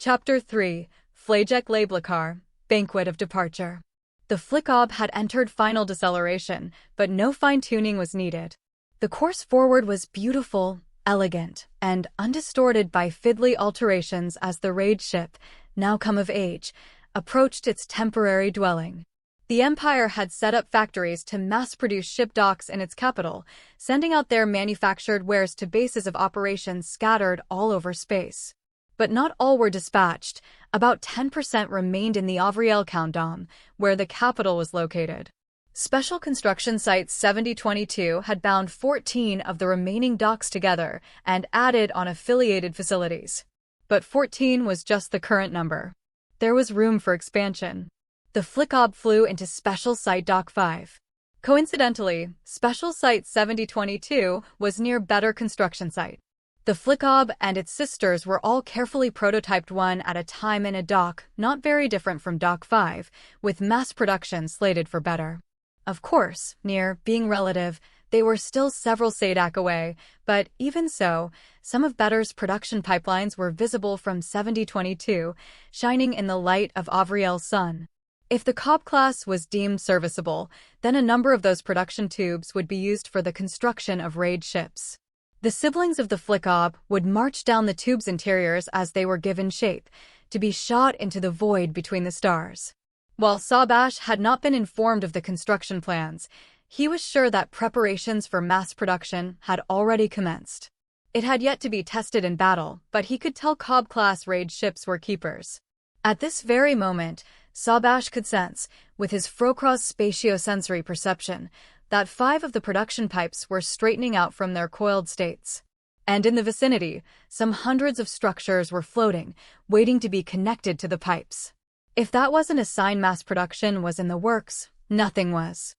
Chapter 3, Flagec Lablacar, Banquet of Departure. The Flickob had entered final deceleration, but no fine-tuning was needed. The course forward was beautiful, elegant, and undistorted by fiddly alterations as the raid ship, now come of age, approached its temporary dwelling. The Empire had set up factories to mass-produce ship docks in its capital, sending out their manufactured wares to bases of operations scattered all over space. But not all were dispatched. About 10% remained in the Avriel Countdom, where the capital was located. Special Construction Site 7022 had bound 14 of the remaining docks together and added on affiliated facilities. But 14 was just the current number. There was room for expansion. The Flickob flew into Special Site Dock 5. Coincidentally, Special Site 7022 was near Better Construction Site. The Flickob and its sisters were all carefully prototyped one at a time in a dock not very different from Dock 5, with mass production slated for Better. Of course, near being relative, they were still several SADAC away, but even so, some of Better's production pipelines were visible from 7022, shining in the light of Avriel's sun. If the Cobb class was deemed serviceable, then a number of those production tubes would be used for the construction of raid ships. The siblings of the Flickob would march down the tube's interiors as they were given shape, to be shot into the void between the stars. While Sabash had not been informed of the construction plans, he was sure that preparations for mass production had already commenced. It had yet to be tested in battle, but he could tell Cobb-class raid ships were keepers. At this very moment, Sabash could sense, with his Frocross spatiosensory perception, that 5 of the production pipes were straightening out from their coiled states. And in the vicinity, some hundreds of structures were floating, waiting to be connected to the pipes. If that wasn't a sign mass production was in the works, nothing was.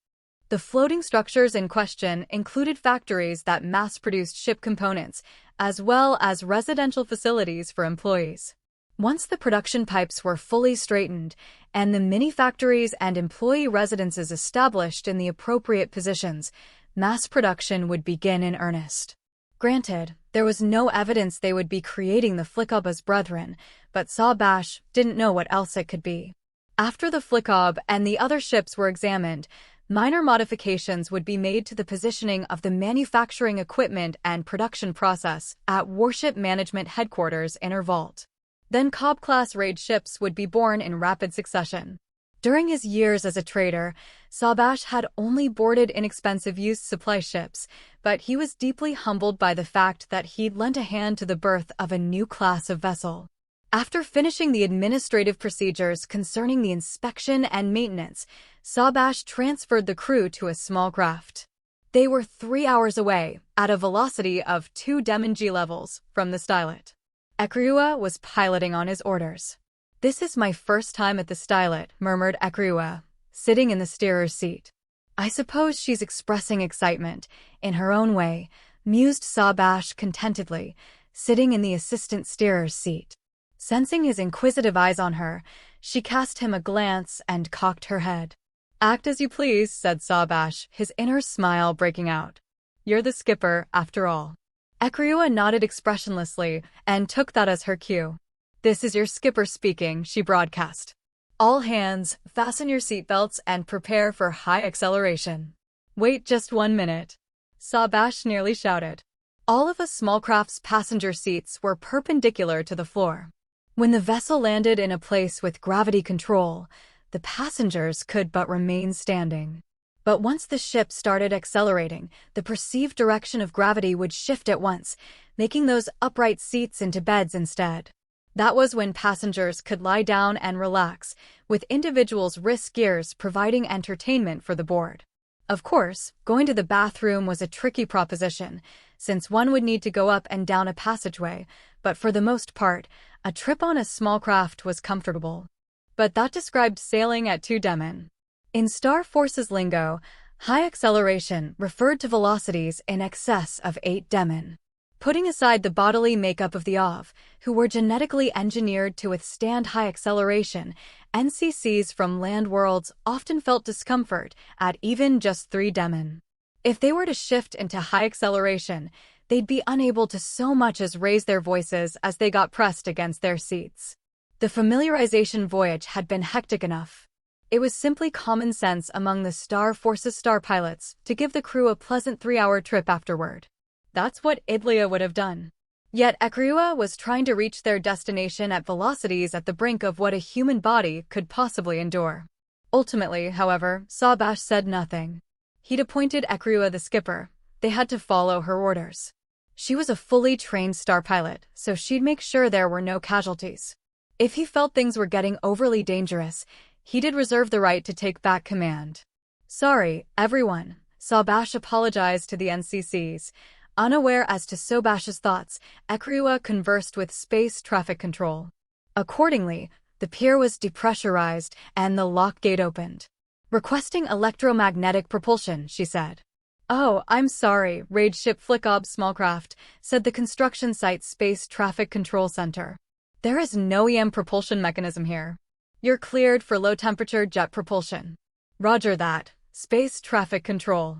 The floating structures in question included factories that mass-produced ship components, as well as residential facilities for employees. Once the production pipes were fully straightened and the mini-factories and employee residences established in the appropriate positions, mass production would begin in earnest. Granted, there was no evidence they would be creating the Flickob as brethren, but Sabash didn't know what else it could be. After the Flickob and the other ships were examined, minor modifications would be made to the positioning of the manufacturing equipment and production process at Warship Management Headquarters Inner Vault. Then Cobb-class raid ships would be born in rapid succession. During his years as a trader, Sabash had only boarded inexpensive used supply ships, but he was deeply humbled by the fact that he'd lent a hand to the birth of a new class of vessel. After finishing the administrative procedures concerning the inspection and maintenance, Sabash transferred the crew to a small craft. They were 3 hours away, at a velocity of 2 Demon-G levels, from the stylet. Ekriua was piloting on his orders. "This is my first time at the stylet," murmured Ekriua, sitting in the steerer's seat. "I suppose she's expressing excitement, in her own way," mused Sabash contentedly, sitting in the assistant steerer's seat. Sensing his inquisitive eyes on her, she cast him a glance and cocked her head. "Act as you please," said Sabash, his inner smile breaking out. "You're the skipper, after all." Ekriua nodded expressionlessly and took that as her cue. "This is your skipper speaking," she broadcast. "All hands, fasten your seatbelts and prepare for high acceleration." "Wait just 1 minute," Sabash nearly shouted. All of a small craft's passenger seats were perpendicular to the floor. When the vessel landed in a place with gravity control, the passengers could but remain standing. But once the ship started accelerating, the perceived direction of gravity would shift at once, making those upright seats into beds instead. That was when passengers could lie down and relax, with individuals' wrist gears providing entertainment for the board. Of course, going to the bathroom was a tricky proposition, since one would need to go up and down a passageway, but for the most part, a trip on a small craft was comfortable. But that described sailing at 2 Demon. In Star Force's lingo, high acceleration referred to velocities in excess of 8 Demon. Putting aside the bodily makeup of the OV, who were genetically engineered to withstand high acceleration, NCCs from land worlds often felt discomfort at even just 3 Demon. If they were to shift into high acceleration, they'd be unable to so much as raise their voices as they got pressed against their seats. The familiarization voyage had been hectic enough. It was simply common sense among the Star Force's star pilots to give the crew a pleasant 3-hour trip afterward. That's what Idlia would have done. Yet Ekryua was trying to reach their destination at velocities at the brink of what a human body could possibly endure. Ultimately, however, Sawbash said nothing. He'd appointed Ekryua the skipper. They had to follow her orders. She was a fully trained star pilot, so she'd make sure there were no casualties. If he felt things were getting overly dangerous, he did reserve the right to take back command. Sorry, everyone, Sawbash apologized to the NCCs. Unaware as to Sawbash's thoughts, Ekryua conversed with Space Traffic Control. Accordingly, the pier was depressurized and the lock gate opened. Requesting electromagnetic propulsion, she said. Oh, I'm sorry, Raid Ship Flickob Smallcraft, said the construction site's Space Traffic Control Center. There is no EM propulsion mechanism here. You're cleared for low-temperature jet propulsion. Roger that, Space Traffic Control.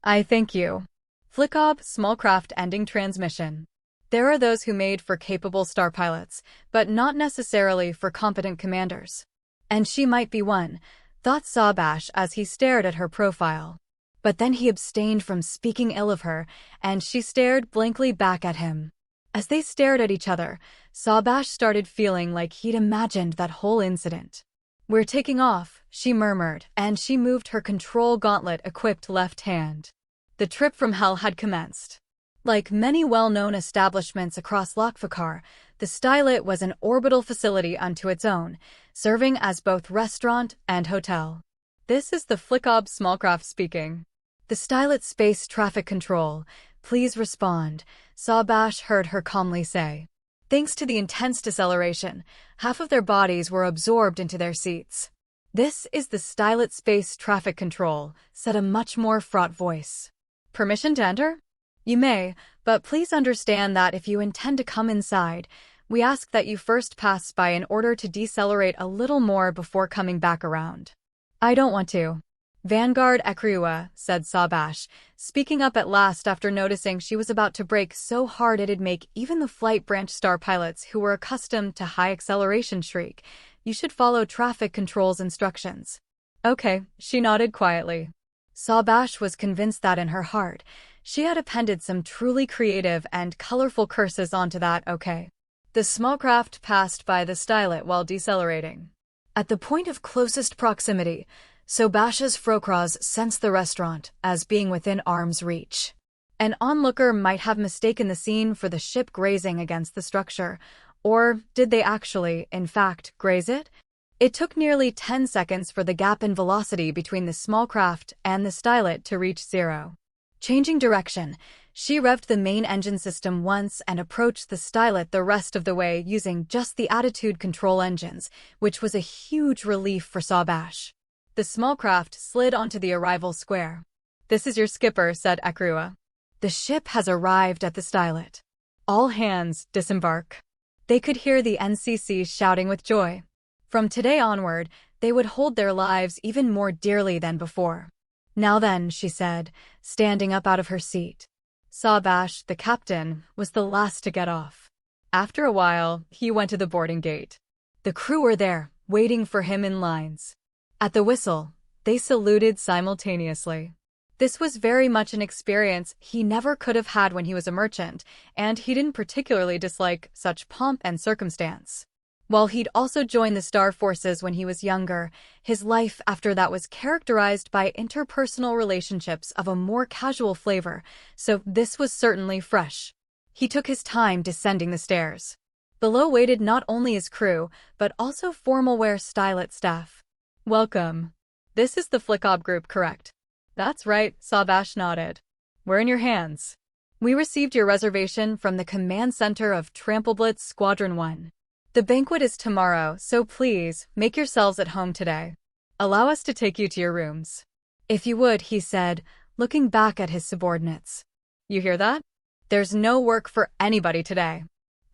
I thank you. Flickob Smallcraft ending transmission. There are those who made for capable star pilots, but not necessarily for competent commanders. And she might be one, thought Sawbash as he stared at her profile. But then he abstained from speaking ill of her, and she stared blankly back at him. As they stared at each other, Sawbash started feeling like he'd imagined that whole incident. We're taking off, she murmured, and she moved her control gauntlet-equipped left hand. The trip from hell had commenced. Like many well-known establishments across Lokfakar, the Stylet was an orbital facility unto its own, serving as both restaurant and hotel. This is the Flickob Smallcraft speaking. The Stylet Space Traffic Control, please respond, Sawbash heard her calmly say. Thanks to the intense deceleration, half of their bodies were absorbed into their seats. This is the Stylet Space Traffic Control, said a much more fraught voice. Permission to enter? You may, but please understand that if you intend to come inside, we ask that you first pass by in order to decelerate a little more before coming back around. I don't want to. Vanguard Ekryua, said Sawbash, speaking up at last after noticing she was about to brake so hard it'd make even the flight branch star pilots who were accustomed to high acceleration shriek. You should follow traffic control's instructions. Okay, she nodded quietly. Sawbash was convinced that in her heart, she had appended some truly creative and colorful curses onto that okay. The small craft passed by the Stylet while decelerating. At the point of closest proximity, Sawbash's Frokras sensed the restaurant as being within arm's reach. An onlooker might have mistaken the scene for the ship grazing against the structure, or did they actually, in fact, graze it? It took nearly 10 seconds for the gap in velocity between the small craft and the Stylet to reach zero. Changing direction, she revved the main engine system once and approached the Stylet the rest of the way using just the attitude control engines, which was a huge relief for Sawbash. The small craft slid onto the arrival square. This is your skipper, said Ekryua. The ship has arrived at the Stylet. All hands, disembark. They could hear the NCC shouting with joy. From today onward, they would hold their lives even more dearly than before. Now then, she said, standing up out of her seat. Sawbash, the captain, was the last to get off. After a while, he went to the boarding gate. The crew were there, waiting for him in lines. At the whistle, they saluted simultaneously. This was very much an experience he never could have had when he was a merchant, and he didn't particularly dislike such pomp and circumstance. While he'd also joined the Star Forces when he was younger, his life after that was characterized by interpersonal relationships of a more casual flavor, so this was certainly fresh. He took his time descending the stairs. Below waited not only his crew, but also formal-wear Stylet staff. Welcome. This is the Flickob group, correct? That's right, Sawbash nodded. We're in your hands. We received your reservation from the command center of Trampleblitz Squadron 1. The banquet is tomorrow, so please, make yourselves at home today. Allow us to take you to your rooms. If you would, he said, looking back at his subordinates. You hear that? There's no work for anybody today.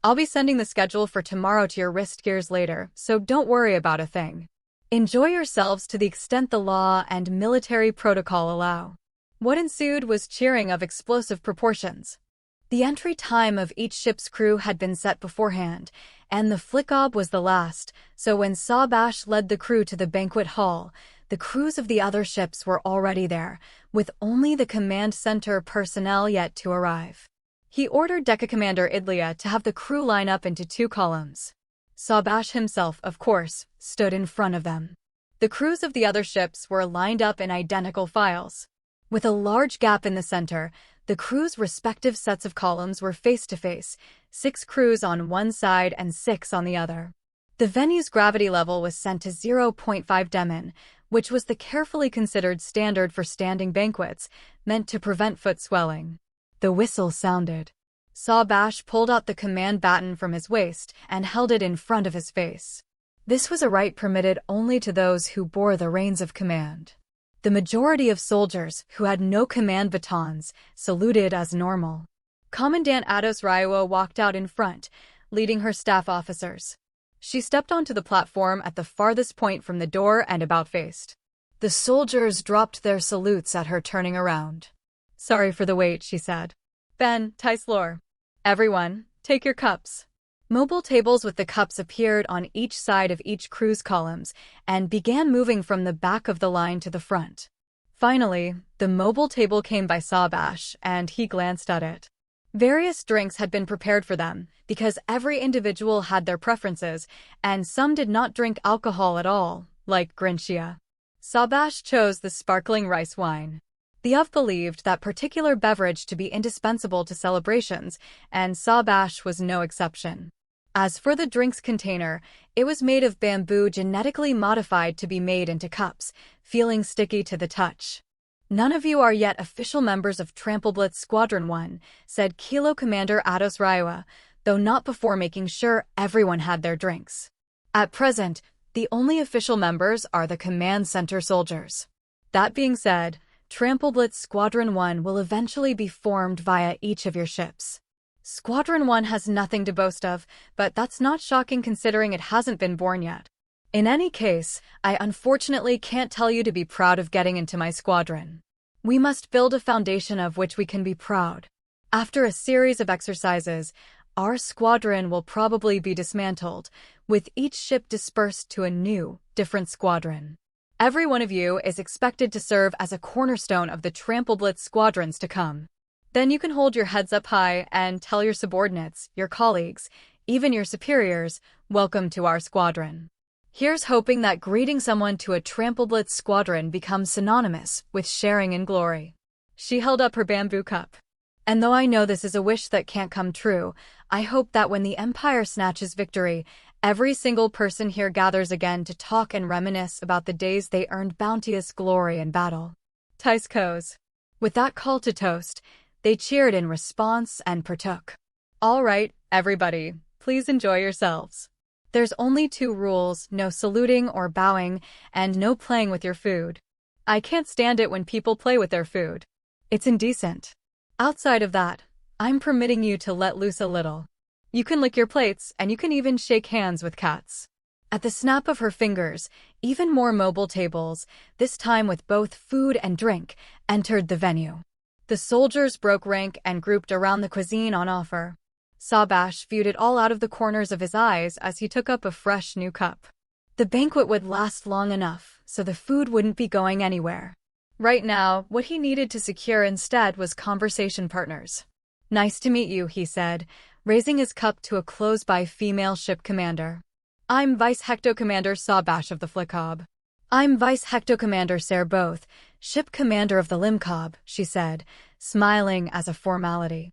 I'll be sending the schedule for tomorrow to your wrist gears later, so don't worry about a thing. Enjoy yourselves to the extent the law and military protocol allow. What ensued was cheering of explosive proportions. The entry time of each ship's crew had been set beforehand, and the Flickob was the last, so when Sawbash led the crew to the banquet hall, the crews of the other ships were already there, with only the command center personnel yet to arrive. He ordered Deca Commander Idlia to have the crew line up into 2 columns. Sawbash himself, of course, stood in front of them. The crews of the other ships were lined up in identical files. With a large gap in the center, the crews' respective sets of columns were face-to-face, 6 crews on one side and 6 on the other. The venue's gravity level was sent to 0.5 Demin, which was the carefully considered standard for standing banquets, meant to prevent foot swelling. The whistle sounded. Sawbash pulled out the command baton from his waist and held it in front of his face. This was a right permitted only to those who bore the reins of command. The majority of soldiers, who had no command batons, saluted as normal. Commandant Ados Raiwa walked out in front, leading her staff officers. She stepped onto the platform at the farthest point from the door and about-faced. The soldiers dropped their salutes at her turning around. "Sorry for the wait," she said. "Ben, Taislor. Everyone, take your cups." Mobile tables with the cups appeared on each side of each crew's columns and began moving from the back of the line to the front. Finally, the mobile table came by Sawbash, and he glanced at it. Various drinks had been prepared for them, because every individual had their preferences, and some did not drink alcohol at all, like Grinchia. Sawbash chose the sparkling rice wine. The Uv believed that particular beverage to be indispensable to celebrations, and Sawbash was no exception. As for the drinks container, it was made of bamboo genetically modified to be made into cups, feeling sticky to the touch. "None of you are yet official members of Trampleblitz Squadron 1, said Kilo Commander Ados Raiwa, though not before making sure everyone had their drinks. "At present, the only official members are the command center soldiers. That being said, Trampleblitz Squadron 1 will eventually be formed via each of your ships. Squadron 1 has nothing to boast of, but that's not shocking considering it hasn't been born yet. In any case, I unfortunately can't tell you to be proud of getting into my squadron. We must build a foundation of which we can be proud. After a series of exercises, our squadron will probably be dismantled, with each ship dispersed to a new, different squadron. Every one of you is expected to serve as a cornerstone of the Trampleblitz squadrons to come. Then you can hold your heads up high and tell your subordinates, your colleagues, even your superiors, welcome to our squadron. Here's hoping that greeting someone to a Trampleblitz squadron becomes synonymous with sharing in glory." She held up her bamboo cup. "And though I know this is a wish that can't come true, I hope that when the Empire snatches victory, every single person here gathers again to talk and reminisce about the days they earned bounteous glory in battle." Taiskos. With that call to toast, they cheered in response and partook. "All right, everybody, please enjoy yourselves. There's only 2 rules, no saluting or bowing, and no playing with your food. I can't stand it when people play with their food. It's indecent. Outside of that, I'm permitting you to let loose a little. You can lick your plates, and you can even shake hands with cats." At the snap of her fingers, even more mobile tables, this time with both food and drink, entered the venue. The soldiers broke rank and grouped around the cuisine on offer. Sawbash viewed it all out of the corners of his eyes as he took up a fresh new cup. The banquet would last long enough, so the food wouldn't be going anywhere. Right now, what he needed to secure instead was conversation partners. "Nice to meet you," he said, raising his cup to a close-by female ship commander. "I'm Vice Hecto Commander Sawbash of the Flickob." "I'm Vice Hecto Commander Serboth, ship commander of the Limcob," she said, smiling as a formality.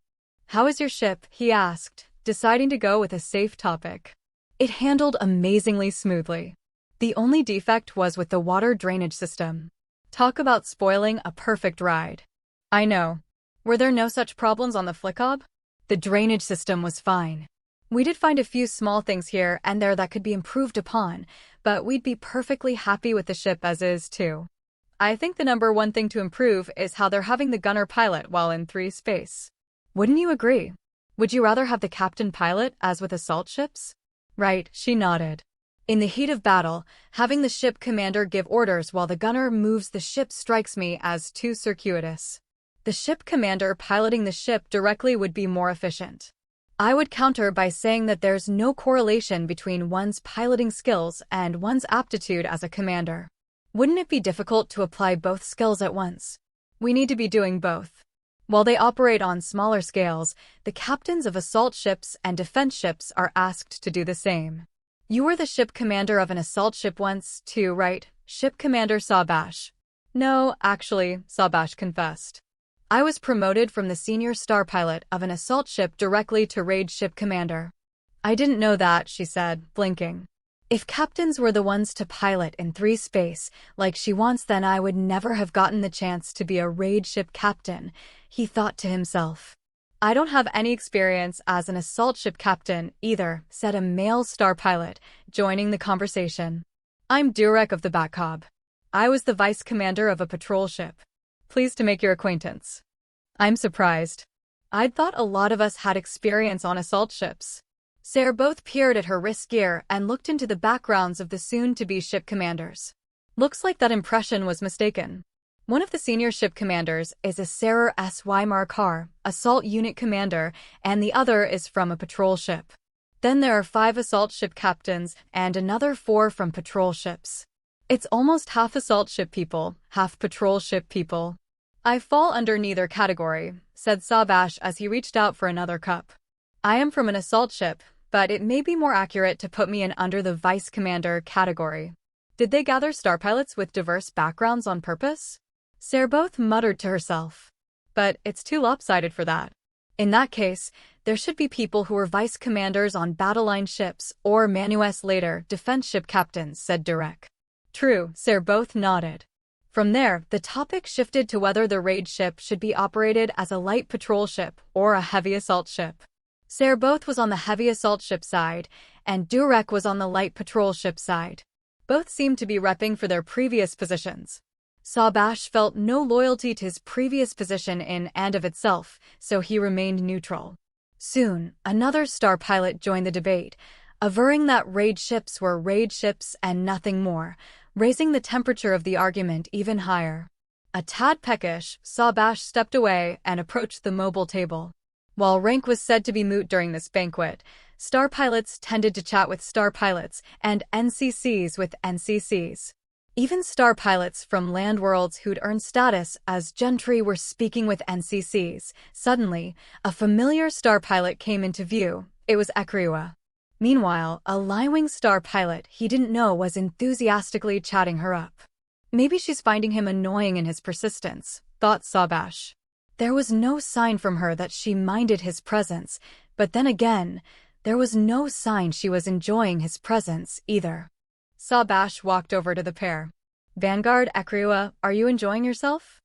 "How is your ship?" he asked, deciding to go with a safe topic. It handled amazingly smoothly. The only defect was with the water drainage system. Talk about spoiling a perfect ride. "I know. Were there no such problems on the Flickob?" "The drainage system was fine. We did find a few small things here and there that could be improved upon, but we'd be perfectly happy with the ship as is, too. I think the #1 thing to improve is how they're having the gunner pilot while in 3 space. Wouldn't you agree? Would you rather have the captain pilot as with assault ships?" "Right," she nodded. "In the heat of battle, having the ship commander give orders while the gunner moves the ship strikes me as too circuitous. The ship commander piloting the ship directly would be more efficient. I would counter by saying that there's no correlation between one's piloting skills and one's aptitude as a commander. Wouldn't it be difficult to apply both skills at once? We need to be doing both. While they operate on smaller scales, the captains of assault ships and defense ships are asked to do the same. You were the ship commander of an assault ship once, too, right? Ship Commander Sabash. No, actually, Sabash confessed. I was promoted from the senior star pilot of an assault ship directly to raid ship commander. I didn't know that, she said, blinking. If captains were the ones to pilot in 3 space, like she wants, then I would never have gotten the chance to be a raid ship captain, he thought to himself. I don't have any experience as an assault ship captain either, said a male star pilot, joining the conversation. I'm Durek of the Batcob. I was the vice commander of a patrol ship. Pleased to make your acquaintance. I'm surprised. I'd thought a lot of us had experience on assault ships. Sarah both peered at her wrist gear and looked into the backgrounds of the soon-to-be ship commanders. Looks like that impression was mistaken. One of the senior ship commanders is a Sarah S. Weimar Carr, assault unit commander, and the other is from a patrol ship. Then there are 5 assault ship captains and another 4 from patrol ships. It's almost half assault ship people, half patrol ship people. I fall under neither category, said Sabash as he reached out for another cup. I am from an assault ship, but it may be more accurate to put me in under the vice commander category. Did they gather star pilots with diverse backgrounds on purpose? Sarah both muttered to herself. But it's too lopsided for that. In that case, there should be people who were vice commanders on battle line ships or Manues later defense ship captains, said Durek. True, Sarah both nodded. From there, the topic shifted to whether the raid ship should be operated as a light patrol ship or a heavy assault ship. Sarah both was on the heavy assault ship side, and Durek was on the light patrol ship side. Both seemed to be repping for their previous positions. Sabash felt no loyalty to his previous position in and of itself, so he remained neutral. Soon, another star pilot joined the debate, averring that raid ships were raid ships and nothing more, raising the temperature of the argument even higher. A tad peckish, Sabash stepped away and approached the mobile table. While rank was said to be moot during this banquet, star pilots tended to chat with star pilots and NCCs with NCCs. Even star pilots from land worlds who'd earned status as gentry were speaking with NCCs. Suddenly, a familiar star pilot came into view. It was Ekriwa. Meanwhile, a Liewing star pilot he didn't know was enthusiastically chatting her up. Maybe she's finding him annoying in his persistence, thought Sabash. There was no sign from her that she minded his presence, but then again, there was no sign she was enjoying his presence either. Sabash walked over to the pair. Vanguard, Ekriwa, are you enjoying yourself?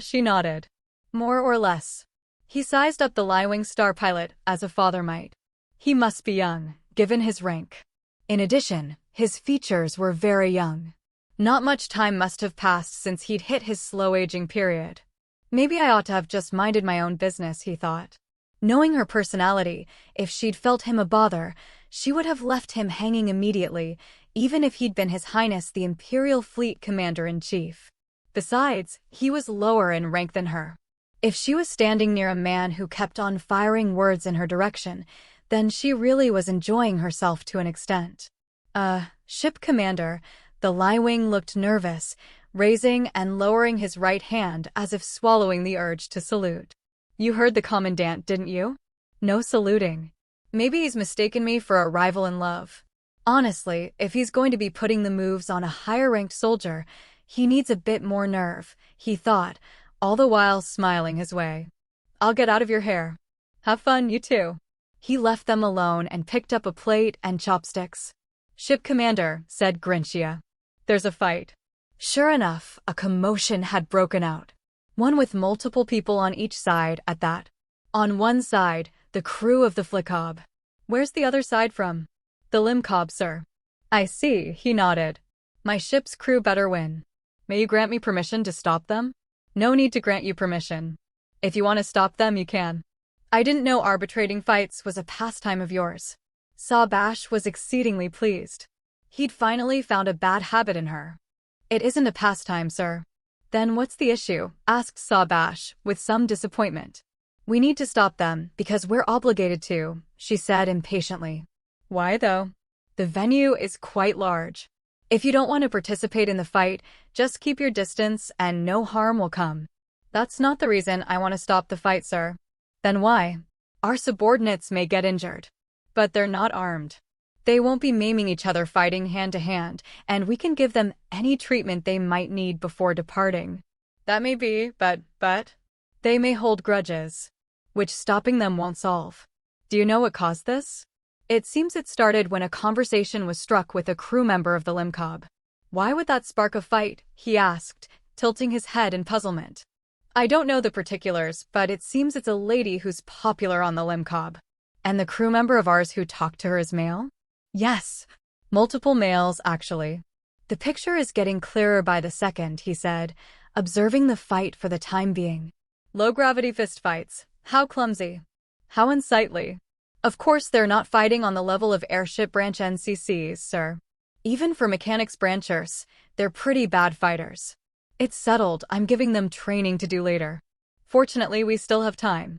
She nodded. More or less. He sized up the Liewing star pilot as a father might. He must be young, given his rank. In addition, his features were very young. Not much time must have passed since he'd hit his slow-aging period. Maybe I ought to have just minded my own business, he thought. Knowing her personality, if she'd felt him a bother, she would have left him hanging immediately, even if he'd been His Highness the Imperial Fleet Commander-in-Chief. Besides, he was lower in rank than her. If she was standing near a man who kept on firing words in her direction, then she really was enjoying herself to an extent. Ship commander, the Liewing looked nervous, raising and lowering his right hand as if swallowing the urge to salute. You heard the commandant, didn't you? No saluting. Maybe he's mistaken me for a rival in love. Honestly, if he's going to be putting the moves on a higher-ranked soldier, he needs a bit more nerve, he thought, all the while smiling his way. I'll get out of your hair. Have fun, you too. He left them alone and picked up a plate and chopsticks. Ship commander, said Grinchia. There's a fight. Sure enough, a commotion had broken out. One with multiple people on each side at that. On one side, the crew of the Flickob. Where's the other side from? The Limcob, sir. I see, he nodded. My ship's crew better win. May you grant me permission to stop them? No need to grant you permission. If you want to stop them, you can. I didn't know arbitrating fights was a pastime of yours. Sabash was exceedingly pleased. He'd finally found a bad habit in her. It isn't a pastime, sir. Then what's the issue? Asked Sabash, with some disappointment. We need to stop them, because we're obligated to, she said impatiently. Why though? The venue is quite large. If you don't want to participate in the fight, just keep your distance and no harm will come. That's not the reason I want to stop the fight, sir. Then why? Our subordinates may get injured. But they're not armed. They won't be maiming each other fighting hand to hand, and we can give them any treatment they might need before departing. That may be, but they may hold grudges, which stopping them won't solve. Do you know what caused this? It seems it started when a conversation was struck with a crew member of the Limcob. Why would that spark a fight? He asked, tilting his head in puzzlement. I don't know the particulars, but it seems it's a lady who's popular on the Limcob. And the crew member of ours who talked to her is male? Yes. Multiple males, actually. The picture is getting clearer by the second, he said, observing the fight for the time being. Low-gravity fistfights. How clumsy. How unsightly. Of course they're not fighting on the level of airship branch NCCs, sir. Even for mechanics branchers, they're pretty bad fighters. It's settled, I'm giving them training to do later. Fortunately, we still have time.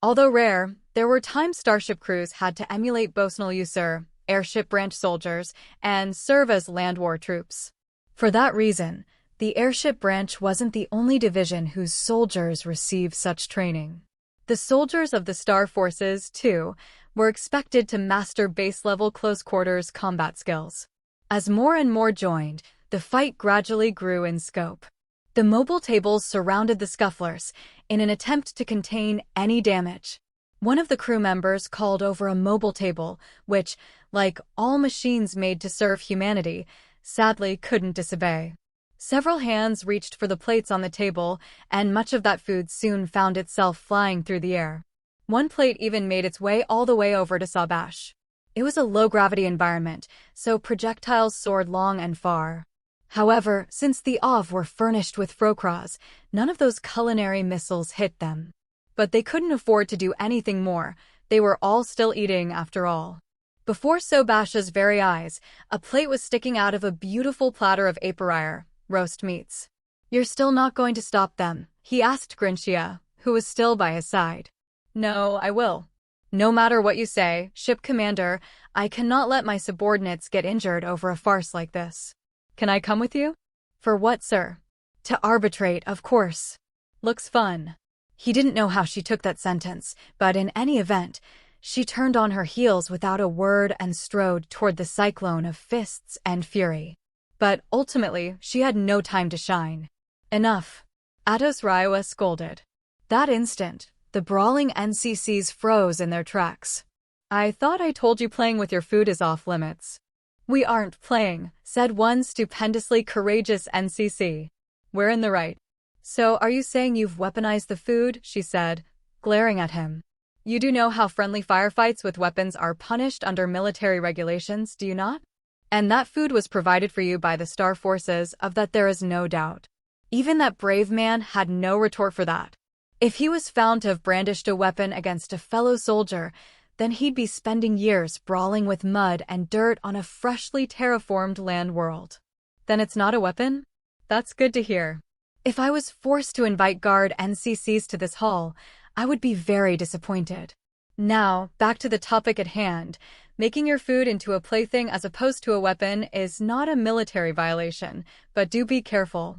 Although rare, there were times starship crews had to emulate Bosnal User, airship branch soldiers, and serve as land war troops. For that reason, the airship branch wasn't the only division whose soldiers received such training. The soldiers of the Star Forces, too, were expected to master base-level close-quarters combat skills. As more and more joined, the fight gradually grew in scope. The mobile tables surrounded the scufflers in an attempt to contain any damage. One of the crew members called over a mobile table, which, like all machines made to serve humanity, sadly couldn't disobey. Several hands reached for the plates on the table, and much of that food soon found itself flying through the air. One plate even made its way all the way over to Sabash. It was a low-gravity environment, so projectiles soared long and far. However, since the OV were furnished with Frokras, none of those culinary missiles hit them. But they couldn't afford to do anything more. They were all still eating, after all. Before Sobash's very eyes, a plate was sticking out of a beautiful platter of apiaire, roast meats. You're still not going to stop them? He asked Grinchia, who was still by his side. No, I will. No matter what you say, ship commander, I cannot let my subordinates get injured over a farce like this. Can I come with you? For what, sir? To arbitrate, of course. Looks fun. He didn't know how she took that sentence, but in any event, she turned on her heels without a word and strode toward the cyclone of fists and fury. But ultimately, she had no time to shine. Enough. Atos Raiwa scolded. That instant, the brawling NCCs froze in their tracks. I thought I told you playing with your food is off limits. We aren't playing, said one stupendously courageous NCC. We're in the right. So are you saying you've weaponized the food? She said, glaring at him. You do know how friendly firefights with weapons are punished under military regulations, do you not? And that food was provided for you by the Star Forces, of that there is no doubt. Even that brave man had no retort for that. If he was found to have brandished a weapon against a fellow soldier, then he'd be spending years brawling with mud and dirt on a freshly terraformed land world. Then it's not a weapon? That's good to hear. If I was forced to invite guard NCCs to this hall, I would be very disappointed. Now, back to the topic at hand. Making your food into a plaything as opposed to a weapon is not a military violation, but do be careful.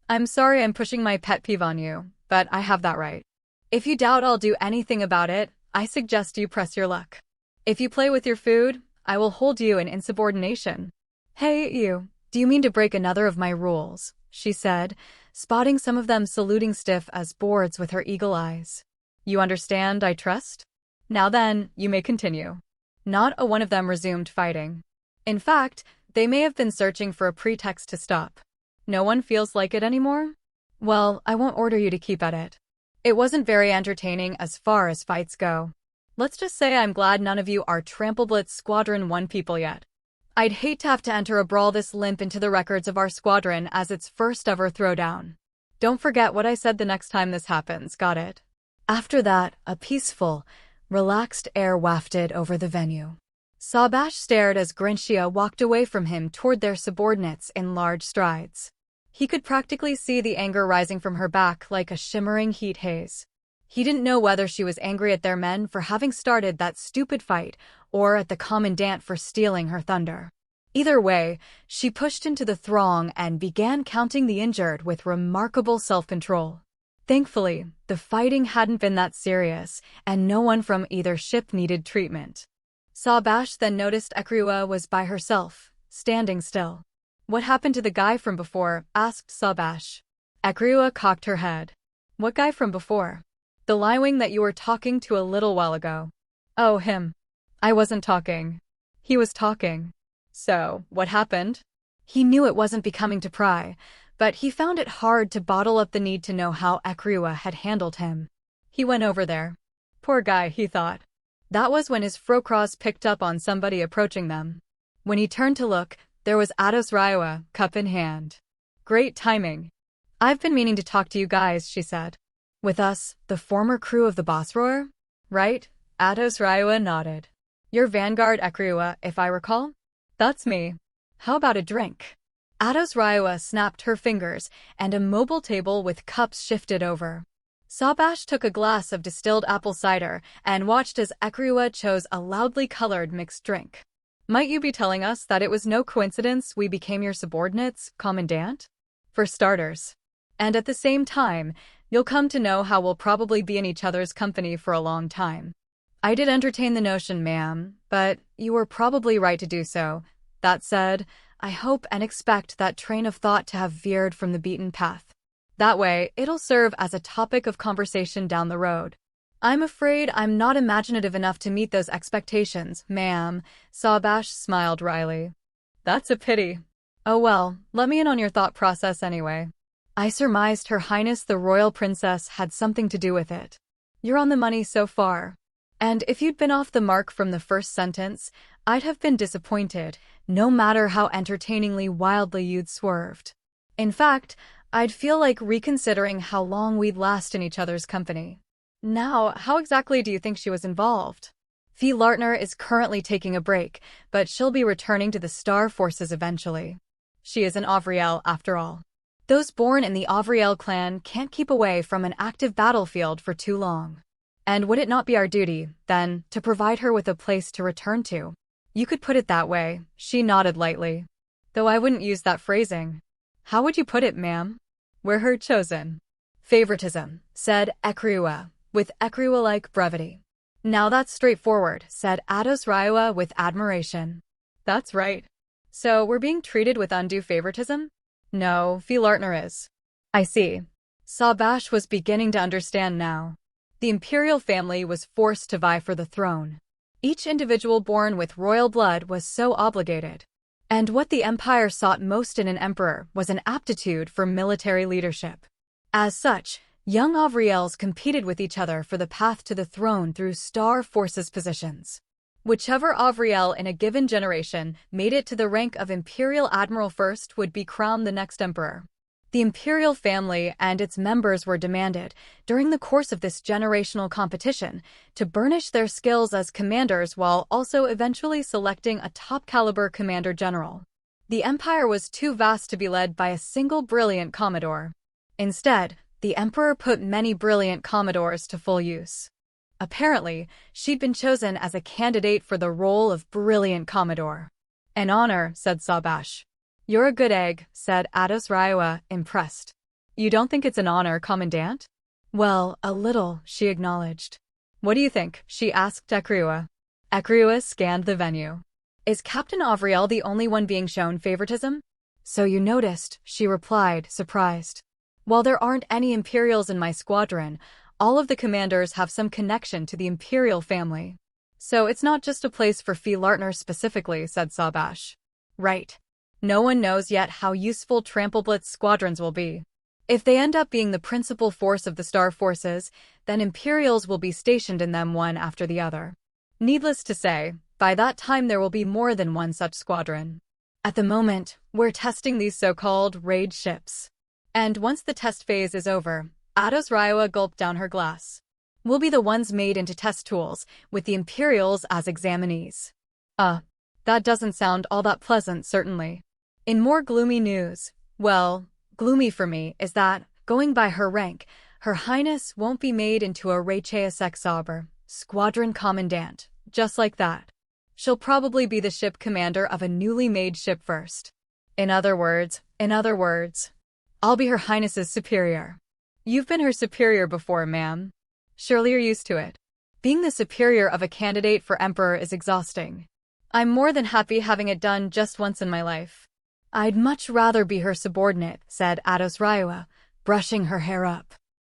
I'm sorry I'm pushing my pet peeve on you, but I have that right. If you doubt I'll do anything about it, I suggest you press your luck. If you play with your food, I will hold you in insubordination. Hey, you, do you mean to break another of my rules? She said, spotting some of them saluting stiff as boards with her eagle eyes. You understand, I trust? Now then, you may continue. Not a one of them resumed fighting. In fact, they may have been searching for a pretext to stop. No one feels like it anymore? Well, I won't order you to keep at it. It wasn't very entertaining as far as fights go. Let's just say I'm glad none of you are Trampleblitz Squadron 1 people yet. I'd hate to have to enter a brawl this limp into the records of our squadron as its first ever throwdown. Don't forget what I said the next time this happens, got it? After that, a peaceful, relaxed air wafted over the venue. Sabash stared as Grinchia walked away from him toward their subordinates in large strides. He could practically see the anger rising from her back like a shimmering heat haze. He didn't know whether she was angry at their men for having started that stupid fight or at the commandant for stealing her thunder. Either way, she pushed into the throng and began counting the injured with remarkable self-control. Thankfully, the fighting hadn't been that serious, and no one from either ship needed treatment. Sabash then noticed Ekriwa was by herself, standing still. "What happened to the guy from before?" asked Sabash. Ekriwa cocked her head. "What guy from before?" "The Liewing that you were talking to a little while ago." "Oh, him. I wasn't talking. He was talking." "So, what happened?" He knew it wasn't becoming to pry, but he found it hard to bottle up the need to know how Ekriwa had handled him. He went over there. Poor guy, he thought. That was when his Frocross picked up on somebody approaching them. When he turned to look, there was Ados Raiwa, cup in hand. "Great timing. I've been meaning to talk to you guys," she said. "With us, the former crew of the Bossroar? Right?" Ados Raiwa nodded. "You're Vanguard Ekriwa, if I recall?" "That's me. How about a drink?" Ados Raiwa snapped her fingers, and a mobile table with cups shifted over. Sabash took a glass of distilled apple cider and watched as Ekriwa chose a loudly colored mixed drink. "Might you be telling us that it was no coincidence we became your subordinates, Commandant? For starters. And at the same time, you'll come to know how we'll probably be in each other's company for a long time." "I did entertain the notion, ma'am, but you were probably right to do so. That said, I hope and expect that train of thought to have veered from the beaten path. That way, it'll serve as a topic of conversation down the road." "I'm afraid I'm not imaginative enough to meet those expectations, ma'am," Sabash smiled wryly. "That's a pity. Oh well, let me in on your thought process anyway. I surmised Her Highness the Royal Princess had something to do with it. You're on the money so far. And if you'd been off the mark from the first sentence, I'd have been disappointed, no matter how entertainingly wildly you'd swerved. In fact, I'd feel like reconsidering how long we'd last in each other's company." "Now, how exactly do you think she was involved?" "Fee Lartner is currently taking a break, but she'll be returning to the Star Forces eventually. She is an Avriel, after all. Those born in the Avriel clan can't keep away from an active battlefield for too long. And would it not be our duty, then, to provide her with a place to return to?" "You could put it that way," she nodded lightly. "Though I wouldn't use that phrasing." "How would you put it, ma'am?" "We're her chosen." "Favoritism," said Ekriwa, with Ekriwa-like brevity. "Now that's straightforward," said Ados Raiwa with admiration. "That's right. So we're being treated with undue favoritism?" "No, Fee Lartner is." "I see." Sabash was beginning to understand now. The imperial family was forced to vie for the throne. Each individual born with royal blood was so obligated. And what the empire sought most in an emperor was an aptitude for military leadership. As such, young Avriels competed with each other for the path to the throne through Star Forces positions. Whichever Avriel in a given generation made it to the rank of Imperial Admiral first would be crowned the next emperor. The imperial family and its members were demanded, during the course of this generational competition, to burnish their skills as commanders while also eventually selecting a top-caliber commander-general. The empire was too vast to be led by a single brilliant commodore. Instead, the emperor put many brilliant commodores to full use. Apparently, she'd been chosen as a candidate for the role of brilliant commodore. "An honor," said Sabash. "You're a good egg," said Ados Raiwa, impressed. "You don't think it's an honor, Commandant?" "Well, a little," she acknowledged. "What do you think?" she asked Ekriwa. Ekriwa scanned the venue. "Is Captain Avriel the only one being shown favoritism?" "So you noticed," she replied, surprised. "While there aren't any Imperials in my squadron, all of the commanders have some connection to the Imperial family. So it's not just a place for Fee Lartner specifically," said Sabash. "Right. No one knows yet how useful Trampleblitz's squadrons will be. If they end up being the principal force of the Star Forces, then Imperials will be stationed in them one after the other. Needless to say, by that time there will be more than one such squadron. At the moment, we're testing these so-called raid ships. And once the test phase is over," Ados Raiwa gulped down her glass, "we'll be the ones made into test tools, with the Imperials as examinees." That doesn't sound all that pleasant, certainly. In more gloomy news, well, gloomy for me is that, going by her rank, Her Highness won't be made into a Reichsexaber Sauber, Squadron Commandant, just like that. She'll probably be the ship commander of a newly made ship first. In other words, I'll be Her Highness's superior. You've been her superior before, ma'am. Surely you're used to it. Being the superior of a candidate for emperor is exhausting. I'm more than happy having it done just once in my life. I'd much rather be her subordinate, said Ados Raiwa, brushing her hair up.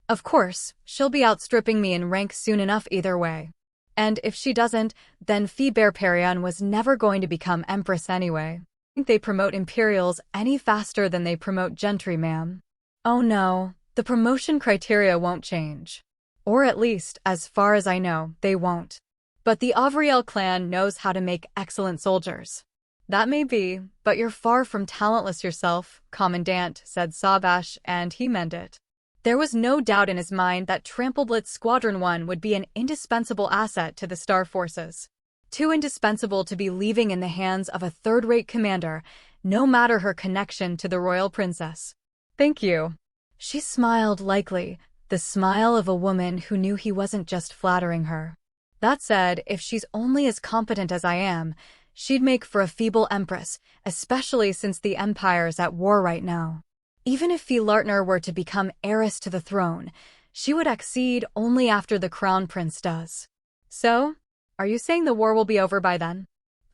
Of course, she'll be outstripping me in rank soon enough either way. And if she doesn't, then Phi Bearparion was never going to become empress anyway. I think they promote imperials any faster than they promote gentry, ma'am. Oh no, the promotion criteria won't change. Or at least, as far as I know, they won't. But the Avriel clan knows how to make excellent soldiers. That may be, but you're far from talentless yourself, Commandant, said Sabash, and he meant it. There was no doubt in his mind that Trampleblitz Squadron 1 would be an indispensable asset to the Star Forces. Too indispensable to be leaving in the hands of a third-rate commander, no matter her connection to the royal princess. Thank you. She smiled lightly, the smile of a woman who knew he wasn't just flattering her. That said, if she's only as competent as I am, she'd make for a feeble empress, especially since the Empire's at war right now. Even if Phi Lartner were to become heiress to the throne, she would accede only after the Crown Prince does. So, are you saying the war will be over by then?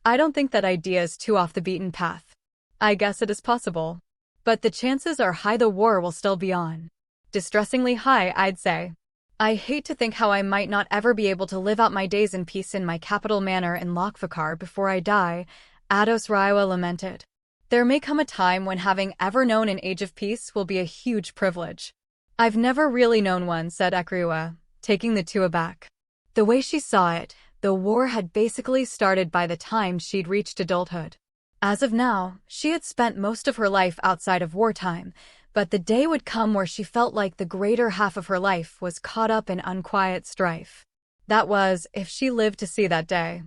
I don't think that idea is too off the beaten path. I guess it is possible. But the chances are high the war will still be on. Distressingly high, I'd say. I hate to think how I might not ever be able to live out my days in peace in my capital manor in Lokvakar before I die, Ados Raiwa lamented. There may come a time when having ever known an age of peace will be a huge privilege. I've never really known one, said Ekriwa, taking the two aback. The way she saw it, the war had basically started by the time she'd reached adulthood. As of now, she had spent most of her life outside of wartime, but the day would come where she felt like the greater half of her life was caught up in unquiet strife. That was, if she lived to see that day.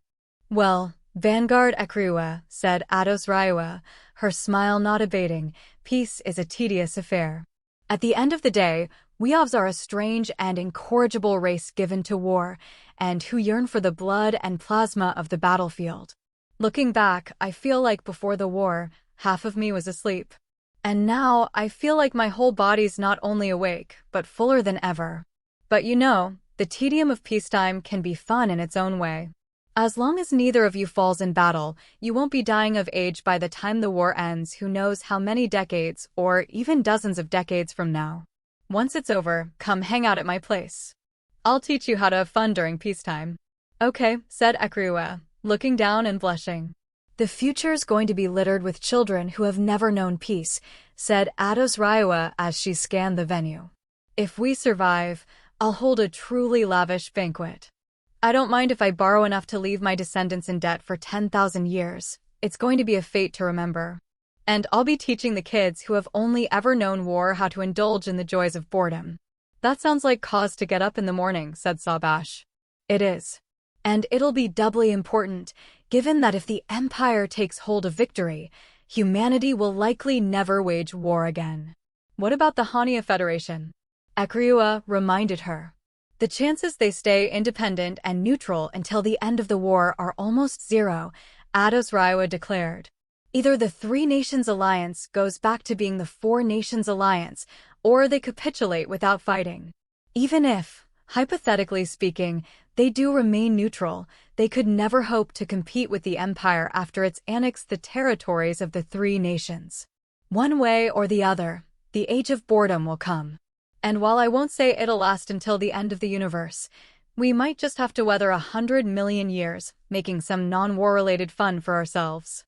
Well, Vanguard Ekriwa, said Ados Raiwa, her smile not abating, peace is a tedious affair. At the end of the day, Weavs are a strange and incorrigible race given to war, and who yearn for the blood and plasma of the battlefield. Looking back, I feel like before the war, half of me was asleep. And now, I feel like my whole body's not only awake, but fuller than ever. But you know, the tedium of peacetime can be fun in its own way. As long as neither of you falls in battle, you won't be dying of age by the time the war ends, who knows how many decades, or even dozens of decades from now. Once it's over, come hang out at my place. I'll teach you how to have fun during peacetime. Okay, said Ekriwa, looking down and blushing. The future's going to be littered with children who have never known peace, said Ados Raiwa as she scanned the venue. If we survive, I'll hold a truly lavish banquet. I don't mind if I borrow enough to leave my descendants in debt for 10,000 years. It's going to be a fate to remember. And I'll be teaching the kids who have only ever known war how to indulge in the joys of boredom. That sounds like cause to get up in the morning, said Sabash. It is. And it'll be doubly important, given that if the Empire takes hold of victory, humanity will likely never wage war again. What about the Hania Federation? Ekriwa reminded her. The chances they stay independent and neutral until the end of the war are almost zero, Ados Raiwa declared. Either the Three Nations Alliance goes back to being the Four Nations Alliance, or they capitulate without fighting. Even if, hypothetically speaking, they do remain neutral, they could never hope to compete with the Empire after it's annexed the territories of the Three Nations. One way or the other, the age of boredom will come. And while I won't say it'll last until the end of the universe, we might just have to weather 100 million years, making some non-war-related fun for ourselves.